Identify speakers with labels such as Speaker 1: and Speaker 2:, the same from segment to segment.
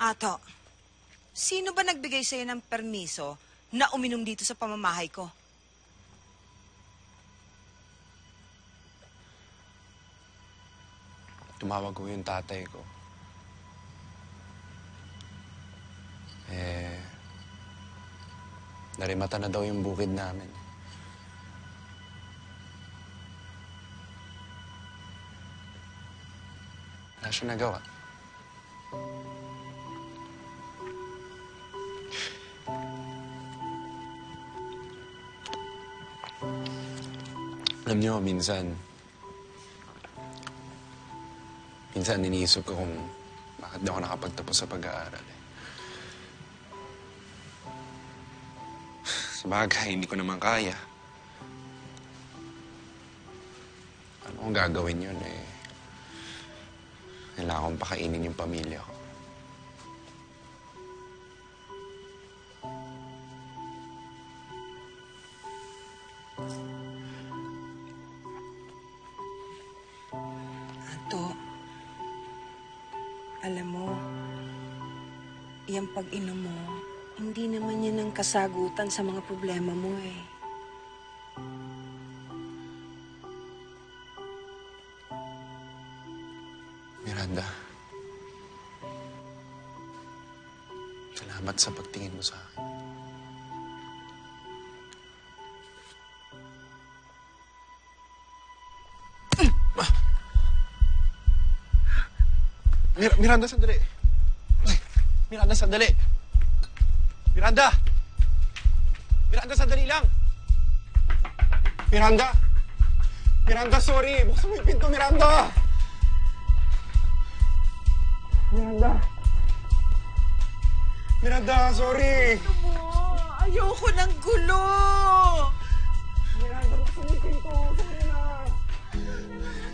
Speaker 1: Ato, sino ba nagbigay sa'yo ng permiso na uminom dito sa pamamahay ko?
Speaker 2: Tumawag ko yung tatay ko. Narimata na daw yung bukid namin. Wala siya nagawa. Alam niyo, minsan iniisip ko kung bakit di ako nakapagtapos sa pag-aaral. Sabagay, hindi ko naman kaya. Ano kung gagawin yun kailangan kong pakainin yung pamilya ko.
Speaker 1: Ato, alam mo, yung pag-inom mo, hindi naman yan ang kasagutan sa mga problema mo eh.
Speaker 2: Miranda, salamat sa pagtingin mo sa akin. Miranda, sandali. Miranda, sandali. Miranda! Miranda, sandali lang! Miranda! Miranda, sorry! Buksan mo yung pinto, Miranda! Miranda! Miranda, sorry!
Speaker 1: Ano mo? Ayoko ng gulo!
Speaker 2: Miranda, buksan mo yung pinto! Sorry na!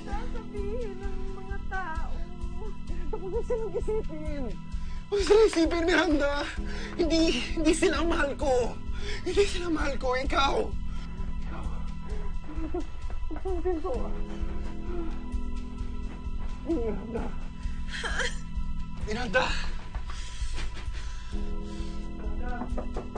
Speaker 1: Sasabihin ng mga tao.
Speaker 2: Huwag mo silang isipin! Huwag silang isipin, Miranda! Hindi sila ang mahal ko! Hindi sila mahal ko, ikaw! Buksan mo yung pinto! Miranda! Miranda! Miranda!